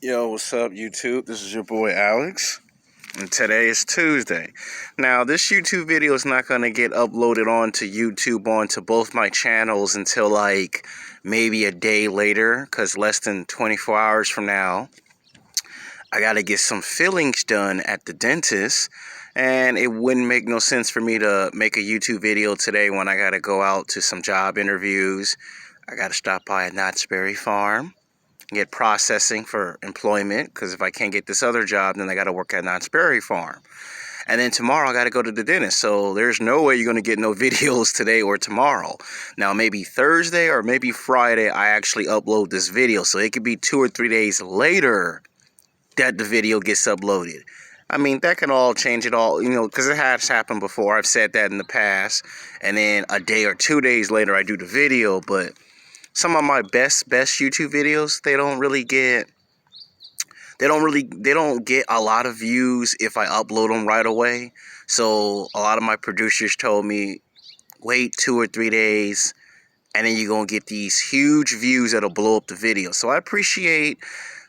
Yo, what's up, YouTube? This is your boy Alex, and today is Tuesday. Now, this YouTube video is not going to get uploaded onto YouTube onto both my channels until like maybe a day later, because less than 24 hours from now, I got to get some fillings done at the dentist, and it wouldn't make no sense for me to make a YouTube video today when I got to go out to some job interviews. I got to stop by a Knott's Berry Farm, get processing for employment, because if I can't get this other job, then I got to work at Knott's Berry Farm. And then tomorrow I got to go to the dentist. So there's no way you're going to get no videos today or tomorrow. Now, maybe Thursday or maybe Friday, I actually upload this video. So it could be 2 or 3 days later that the video gets uploaded. I mean, that can all change it all, because it has happened before. I've said that in the past. And then a day or 2 days later, I do the video. But some of my best YouTube videos, they don't get a lot of views if I upload them right away. So a lot of my producers told me, wait 2 or 3 days, and then you're going to get these huge views that'll blow up the video. So I appreciate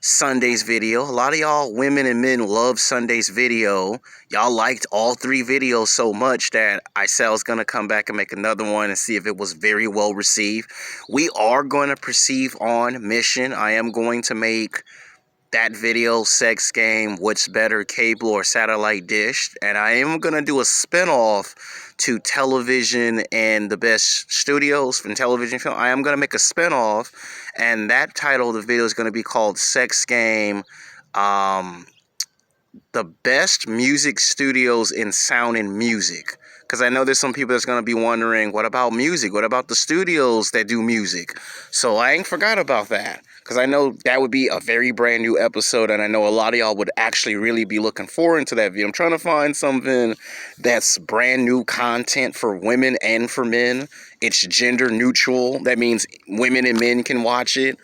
Sunday's video. A lot of y'all women and men love Sunday's video. Y'all liked all 3 videos so much that I said I was going to come back and make another one and see if it was very well received. We are going to proceed on mission. I am going to make that video, sex game, what's better, cable or satellite dish, and I am going to do a spinoff to television and the best studios from television film. I am going to make a spinoff, and that title of the video is going to be called Sex Game, the best music studios in sound and music. Because I know there's some people that's going to be wondering, what about music? What about the studios that do music? So I ain't forgot about that. Because I know that would be a very brand new episode. And I know a lot of y'all would actually really be looking forward to that video. I'm trying to find something that's brand new content for women and for men. It's gender neutral. That means women and men can watch it.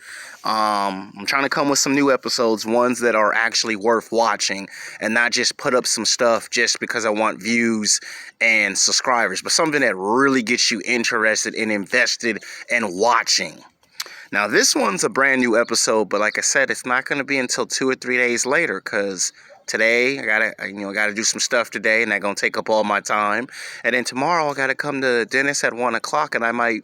I'm trying to come with some new episodes, ones that are actually worth watching, and not just put up some stuff just because I want views and subscribers, but something that really gets you interested and invested in watching. Now, this one's a brand new episode, but like I said, it's not going to be until 2 or 3 days later, because today I gotta do some stuff today, and that's gonna take up all my time. And then tomorrow I gotta come to the dentist at 1 o'clock, and I might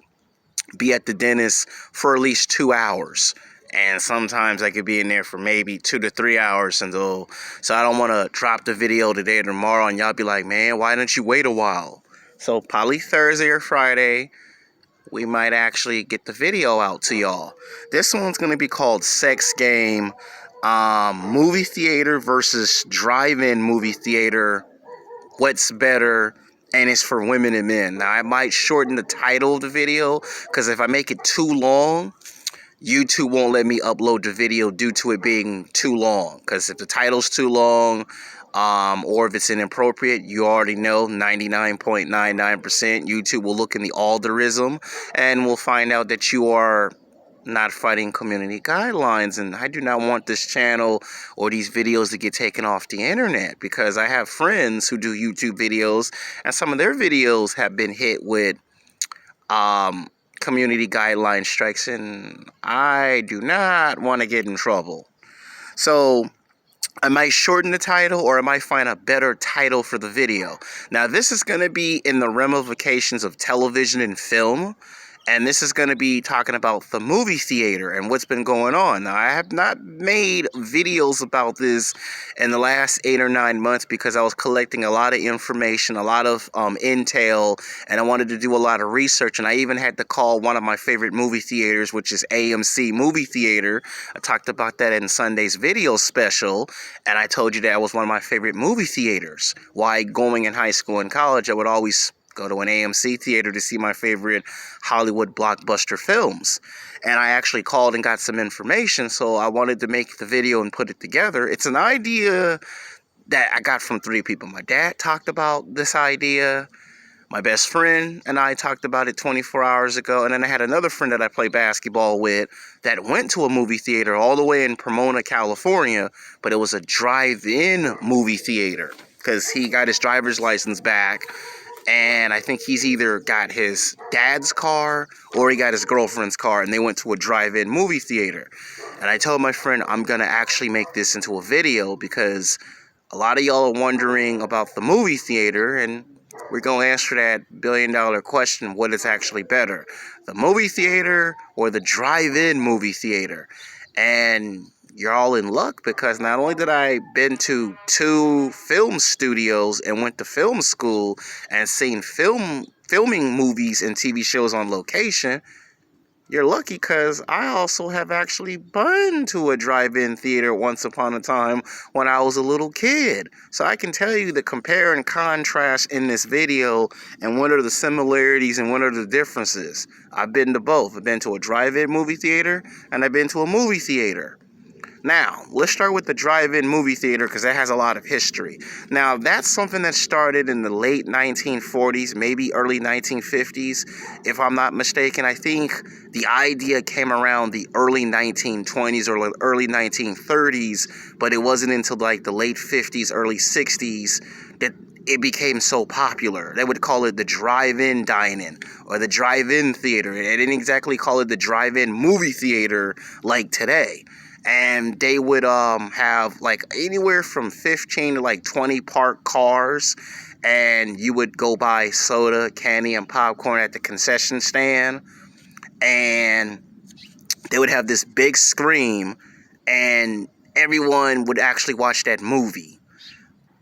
be at the dentist for at least 2 hours. And sometimes I could be in there for maybe 2 to 3 hours. So I don't want to drop the video today or tomorrow and y'all be like, man, why don't you wait a while? So probably Thursday or Friday, we might actually get the video out to y'all. This one's going to be called Sex Game, movie theater versus drive-in movie theater. What's better? And it's for women and men. Now, I might shorten the title of the video, because if I make it too long, YouTube won't let me upload the video due to it being too long. Because if the title's too long, or if it's inappropriate, you already know 99.99% YouTube will look in the algorithm and will find out that you are not fighting community guidelines. And I do not want this channel or these videos to get taken off the internet, because I have friends who do YouTube videos, and some of their videos have been hit with community guideline strikes, and I do not want to get in trouble. So I might shorten the title, or I might find a better title for the video. Now, this is going to be in the ramifications of television and film. And this is going to be talking about the movie theater and what's been going on. Now, I have not made videos about this in the last 8 or 9 months, because I was collecting a lot of information, a lot of intel, and I wanted to do a lot of research. And I even had to call one of my favorite movie theaters, which is AMC Movie Theater. I talked about that in Sunday's video special, and I told you that was one of my favorite movie theaters. Why, going in high school and college, I would always go to an AMC theater to see my favorite Hollywood blockbuster films. And I actually called and got some information, so I wanted to make the video and put it together. It's an idea that I got from 3 people. My dad talked about this idea. My best friend and I talked about it 24 hours ago. And then I had another friend that I play basketball with that went to a movie theater all the way in Pomona, California, but it was a drive-in movie theater, because he got his driver's license back. And I think he's either got his dad's car or he got his girlfriend's car, and they went to a drive-in movie theater. And I told my friend, I'm gonna actually make this into a video because a lot of y'all are wondering about the movie theater, and we're gonna answer that billion-dollar question: what is actually better, the movie theater or the drive-in movie theater? And you're all in luck, because not only did I been to 2 film studios and went to film school and seen filming movies and TV shows on location, you're lucky because I also have actually been to a drive-in theater once upon a time when I was a little kid. So I can tell you the compare and contrast in this video and what are the similarities and what are the differences. I've been to both. I've been to a drive-in movie theater and I've been to a movie theater. Now, let's start with the drive-in movie theater because that has a lot of history. Now, that's something that started in the late 1940s, maybe early 1950s, if I'm not mistaken. I think the idea came around the early 1920s or early 1930s, but it wasn't until like the late 50s, early 60s that it became so popular. They would call it the drive-in dining or the drive-in theater. They didn't exactly call it the drive-in movie theater like today. And they would have like anywhere from 15 to like 20 parked cars, and you would go buy soda, candy, and popcorn at the concession stand, and they would have this big screen, and everyone would actually watch that movie.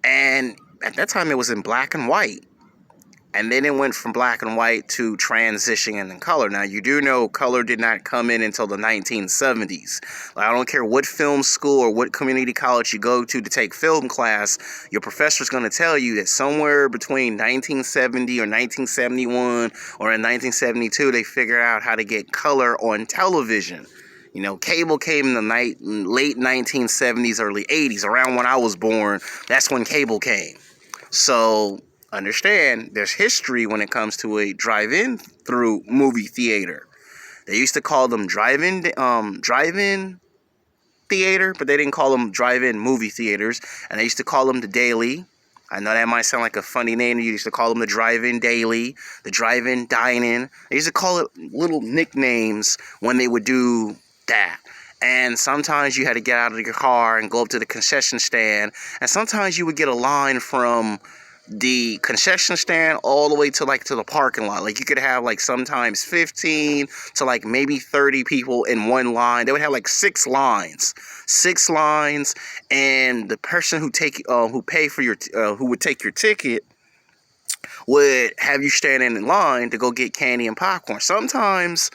And at that time, it was in black and white. And then it went from black and white to transitioning in color. Now, you do know color did not come in until the 1970s. Like, I don't care what film school or what community college you go to take film class, your professor's going to tell you that somewhere between 1970 or 1971 or in 1972, they figured out how to get color on television. You know, cable came in the late 1970s, early 80s. Around when I was born, that's when cable came. So understand, there's history when it comes to a drive-in through movie theater. They used to call them drive-in theater, but they didn't call them drive-in movie theaters. And they used to call them the daily. I know that might sound like a funny name. You used to call them the drive-in daily, the drive-in dine-in. They used to call it little nicknames when they would do that. And sometimes you had to get out of your car and go up to the concession stand. And sometimes you would get a line from the concession stand all the way to the parking lot. Like, you could have like sometimes 15 to like maybe 30 people in one line. They would have like 6 lines, and the person who would take your ticket would have you standing in line to go get candy and popcorn. Sometimes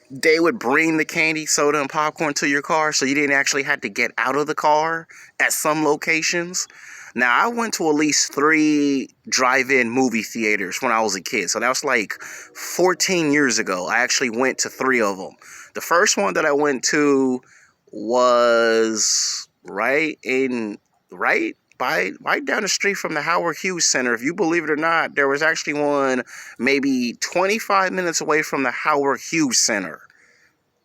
they would bring the candy, soda, and popcorn to your car, so you didn't actually have to get out of the car at some locations. Now, I went to at least 3 drive-in movie theaters when I was a kid. So that was like 14 years ago. I actually went to 3 of them. The first one that I went to was right down the street from the Howard Hughes Center. If you believe it or not, there was actually one maybe 25 minutes away from the Howard Hughes Center.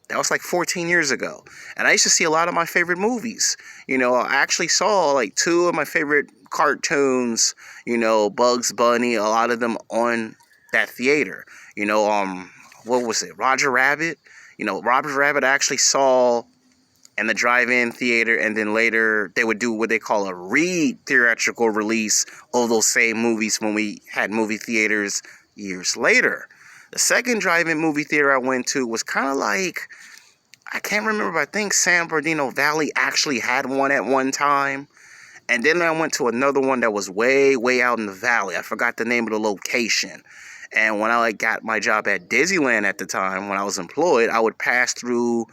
That was like 14 years ago. And I used to see a lot of my favorite movies. You know, I actually saw like 2 of my favorite cartoons, you know, Bugs Bunny, a lot of them on that theater. You know, what was it? Roger Rabbit. You know, Roger Rabbit I actually saw in the drive-in theater, and then later they would do what they call a re-theatrical release of those same movies when we had movie theaters years later. The second drive-in movie theater I went to was kind of like, I can't remember, but I think San Bernardino Valley actually had one at one time. And then I went to another one that was way, way out in the valley. I forgot the name of the location. And when I got my job at Disneyland at the time, when I was employed, I would pass through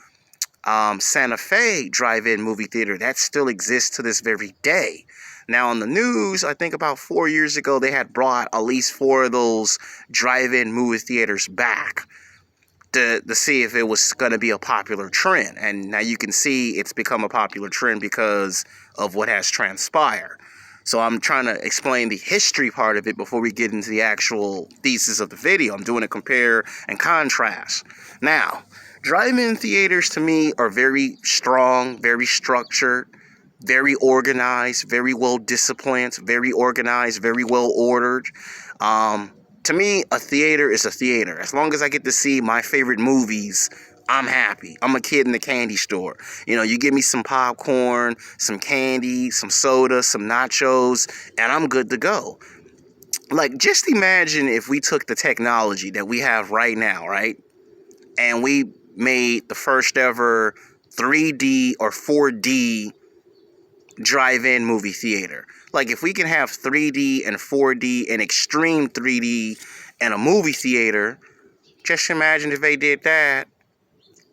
Santa Fe drive-in movie theater. That still exists to this very day. Now, on the news, I think about 4 years ago, they had brought at least 4 of those drive-in movie theaters back to see if it was going to be a popular trend. And now you can see it's become a popular trend because of what has transpired. So I'm trying to explain the history part of it before we get into the actual thesis of the video. I'm doing a compare and contrast. Now, drive-in theaters to me are very strong, very structured, very organized, very well disciplined, very organized, very well ordered. To me, a theater is a theater. As long as I get to see my favorite movies, I'm happy. I'm a kid in the candy store. You know, you give me some popcorn, some candy, some soda, some nachos, and I'm good to go. Like, just imagine if we took the technology that we have right now, right? And we made the first ever 3D or 4D drive-in movie theater. Like, if we can have 3D and 4D and extreme 3D and a movie theater, just imagine if they did that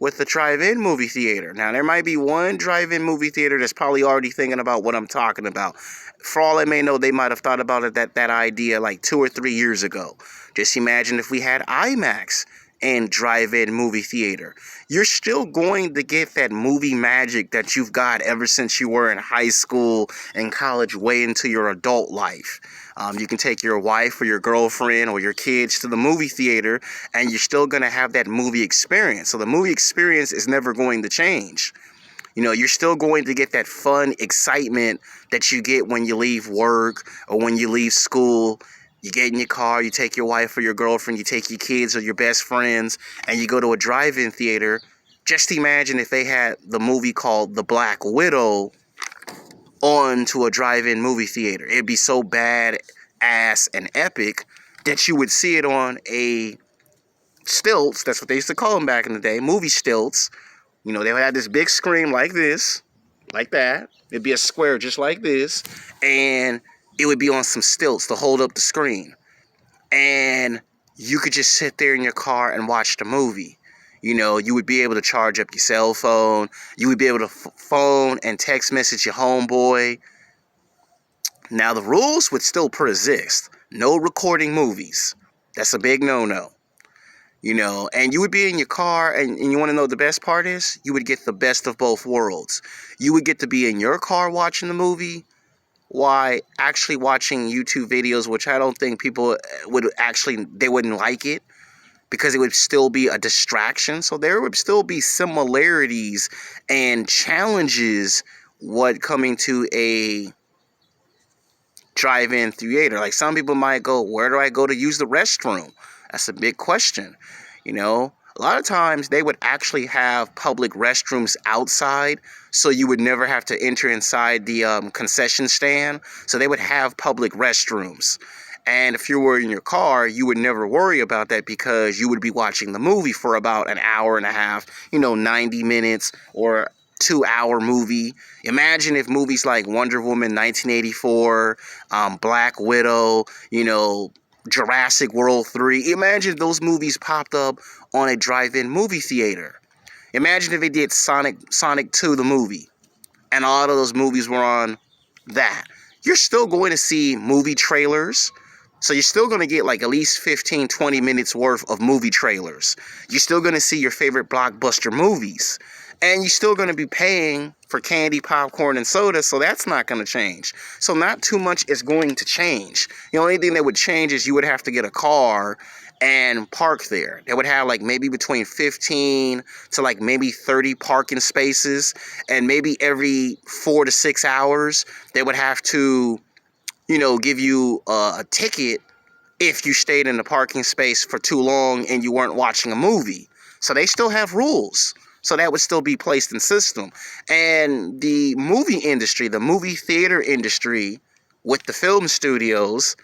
with the drive-in movie theater. Now, there might be one drive-in movie theater that's probably already thinking about what I'm talking about. For all I may know, they might have thought about it, that idea like 2 or 3 years ago. Just imagine if we had IMAX and drive-in movie theater. You're still going to get that movie magic that you've got ever since you were in high school and college, way into your adult life. You can take your wife or your girlfriend or your kids to the movie theater, and you're still going to have that movie experience. So the movie experience is never going to change. You know, you're still going to get that fun excitement that you get when you leave work or when you leave school. You get in your car, you take your wife or your girlfriend, you take your kids or your best friends, and you go to a drive-in theater. Just imagine if they had the movie called The Black Widow on to a drive-in movie theater. It'd be so bad ass and epic that you would see it on a stilts. That's what they used to call them back in the day, movie stilts. You know, they would have this big screen like this, like that. It'd be a square just like this, and it would be on some stilts to hold up the screen. And you could just sit there in your car and watch the movie. You know, you would be able to charge up your cell phone. You would be able to phone and text message your homeboy. Now, the rules would still persist. No recording movies. That's a big no-no. You know, and you would be in your car, and you want to know the best part is? You would get the best of both worlds. You would get to be in your car watching the movie, while actually watching YouTube videos, which I don't think people would actually, they wouldn't like it, because it would still be a distraction. So there would still be similarities and challenges what coming to a drive-in theater. Like, some people might go, where do I go to use the restroom? That's a big question. You know, a lot of times they would actually have public restrooms outside, so you would never have to enter inside the concession stand. So they would have public restrooms. And if you were in your car, you would never worry about that, because you would be watching the movie for about an hour and a half, 90 minutes or 2-hour movie. Imagine if movies like Wonder Woman 1984, Black Widow, Jurassic World 3. Imagine those movies popped up on a drive-in movie theater. Imagine if they did Sonic 2, the movie, and all of those movies were on that. You're still going to see movie trailers. So you're still going to get like at least 15, 20 minutes worth of movie trailers. You're still going to see your favorite blockbuster movies. And you're still going to be paying for candy, popcorn, and soda, so that's not going to change. So not too much is going to change. The only thing that would change is you would have to get a car and park there. They would have like maybe between 15 to like maybe 30 parking spaces. And maybe every 4 to 6 hours, they would have to, give you a ticket if you stayed in the parking space for too long and you weren't watching a movie. So they still have rules. So that would still be placed in system. And the movie industry, the movie theater industry with the film studios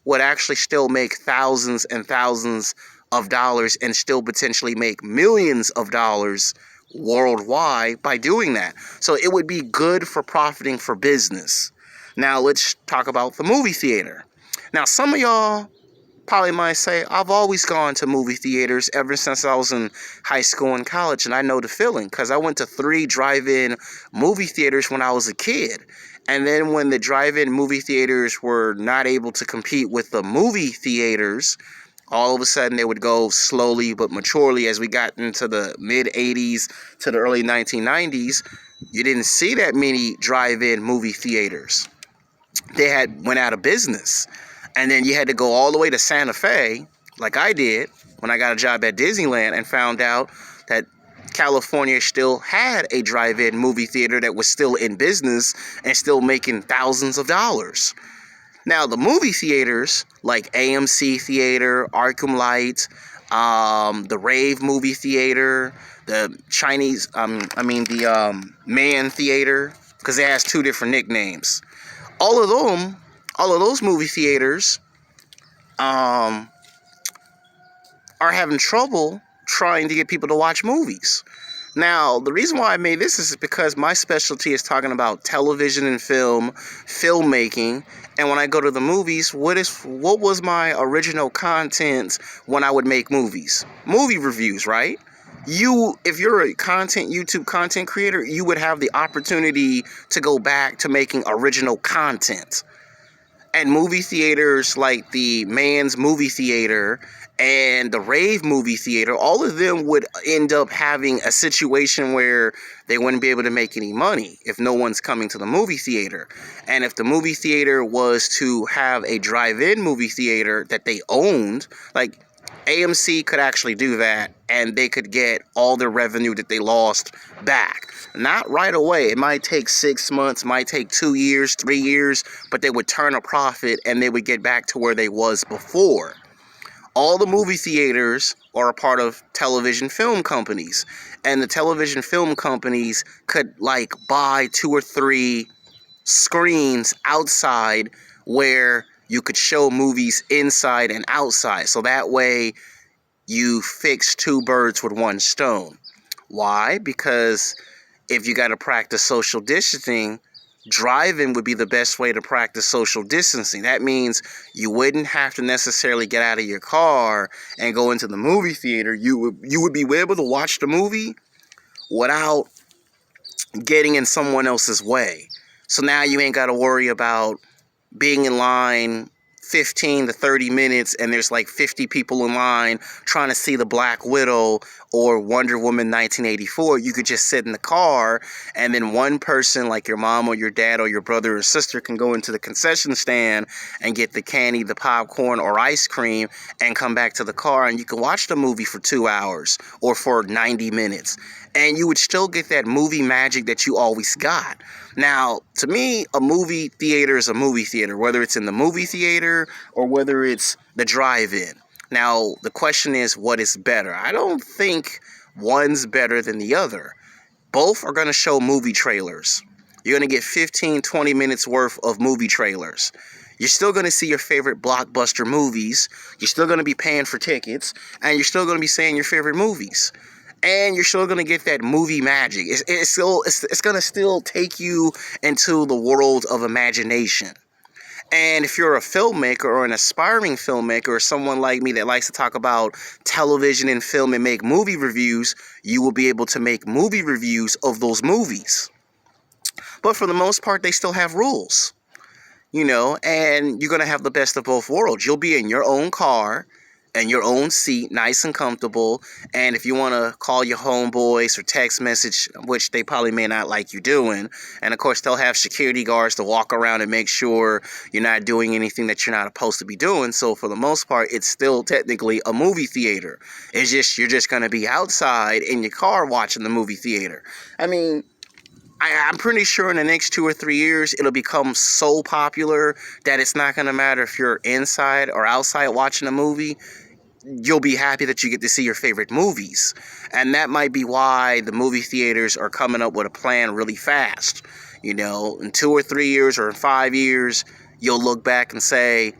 would actually still make thousands and thousands of dollars and still potentially make millions of dollars worldwide by doing that. So it would be good for profiting for business. Now let's talk about the movie theater. Now some of y'all probably might say, I've always gone to movie theaters ever since I was in high school and college, and I know the feeling because I went to 3 drive-in movie theaters when I was a kid. And then when the drive-in movie theaters were not able to compete with the movie theaters, all of a sudden they would go slowly but maturely as we got into the mid-80s to the early 1990s. You didn't see that many drive-in movie theaters. They went out of business. And then you had to go all the way to Santa Fe, like I did when I got a job at Disneyland, and found out that California still had a drive-in movie theater that was still in business and still making thousands of dollars. Now, the movie theaters like AMC Theater, Arkham Light, the Rave Movie Theater, the Chinese, the Man Theater, because it has two different nicknames. All of them, all of those movie theaters, um, are having trouble trying to get people to watch movies. Now, the reason why I made this is because my specialty is talking about television and film, filmmaking, and when I go to the movies, what was my original content when I would make movies? Movie reviews, right? If you're a YouTube content creator, you would have the opportunity to go back to making original content. And movie theaters like the Man's Movie Theater and the Rave Movie Theater, all of them would end up having a situation where they wouldn't be able to make any money if no one's coming to the movie theater. And if the movie theater was to have a drive-in movie theater that they owned, like AMC could actually do that, and they could get all the revenue that they lost back. Not right away. It might take 6 months, might take 2 years, 3 years, but they would turn a profit and they would get back to where they was before. All the movie theaters are a part of television film companies, and the television film companies could like buy 2 or 3 screens outside where you could show movies inside and outside. So that way you fix 2 birds with 1 stone. Why? Because if you got to practice social distancing, drive-in would be the best way to practice social distancing. That means you wouldn't have to necessarily get out of your car and go into the movie theater. You would be able to watch the movie without getting in someone else's way. So now you ain't got to worry about being in line 15 to 30 minutes and there's like 50 people in line trying to see the Black Widow or Wonder Woman 1984. You could just sit in the car, and then one person like your mom or your dad or your brother or sister can go into the concession stand and get the candy, the popcorn or ice cream and come back to the car, and you can watch the movie for 2 hours or for 90 minutes. And you would still get that movie magic that you always got. Now, to me, a movie theater is a movie theater, whether it's in the movie theater or whether it's the drive-in. Now, the question is, what is better? I don't think one's better than the other. Both are going to show movie trailers. You're going to get 15, 20 minutes worth of movie trailers. You're still going to see your favorite blockbuster movies. You're still going to be paying for tickets, and you're still going to be saying your favorite movies. And you're still going to get that movie magic. It's going to still take you into the world of imagination. And if you're a filmmaker or an aspiring filmmaker or someone like me that likes to talk about television and film and make movie reviews, you will be able to make movie reviews of those movies. But for the most part, they still have rules, and you're going to have the best of both worlds. You'll be in your own car and your own seat, nice and comfortable. And if you want to call your homeboys or text message, which they probably may not like you doing, and of course they'll have security guards to walk around and make sure you're not doing anything that you're not supposed to be doing. So for the most part, it's still technically a movie theater. It's just you're just going to be outside in your car watching the movie theater. I mean, I'm pretty sure in the next 2 or 3 years, it'll become so popular that it's not going to matter if you're inside or outside watching a movie. You'll be happy that you get to see your favorite movies. And that might be why the movie theaters are coming up with a plan really fast. In 2 or 3 years or in 5 years, you'll look back and say,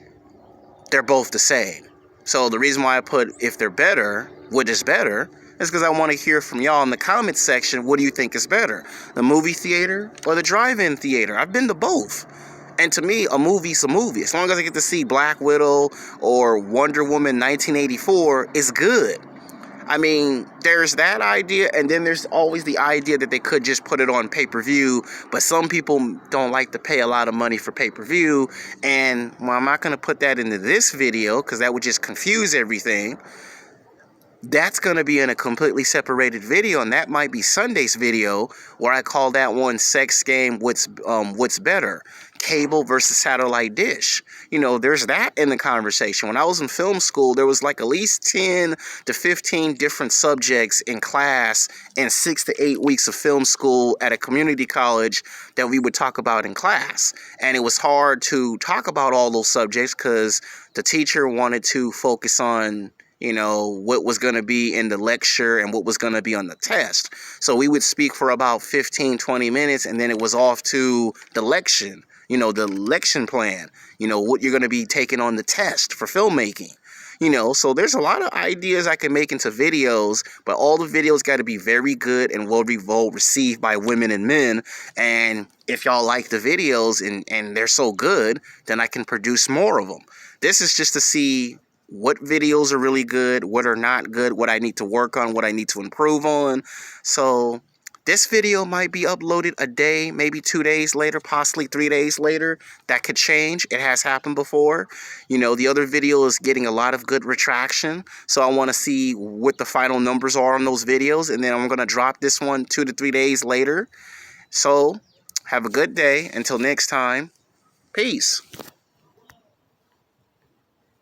they're both the same. So the reason why I put if they're better, what is better, is because I want to hear from y'all in the comments section. What do you think is better, the movie theater or the drive-in theater? I've been to both. And to me, a movie's a movie. As long as I get to see Black Widow or Wonder Woman 1984, is good. I mean, there's that idea, and then there's always the idea that they could just put it on pay-per-view, but some people don't like to pay a lot of money for pay-per-view, and I'm not going to put that into this video because that would just confuse everything. That's going to be in a completely separated video, and that might be Sunday's video where I call that one Sex Game What's Better. cable versus satellite dish. There's that in the conversation. When I was in film school, there was like at least 10 to 15 different subjects in class in 6 to 8 weeks of film school at a community college that we would talk about in class. And it was hard to talk about all those subjects because the teacher wanted to focus on what was going to be in the lecture and what was going to be on the test. So we would speak for about 15, 20 minutes, and then it was off to the lection, the lection plan, what you're going to be taking on the test for filmmaking. So there's a lot of ideas I can make into videos, but all the videos got to be very good and well received by women and men. And if y'all like the videos and they're so good, then I can produce more of them. This is just to see what videos are really good, what are not good, what I need to work on, what I need to improve on. So this video might be uploaded a day, maybe 2 days later, possibly 3 days later. That could change. It has happened before. The other video is getting a lot of good retraction. So I want to see what the final numbers are on those videos. And then I'm going to drop this one 2 to 3 days later. So have a good day. Until next time. Peace.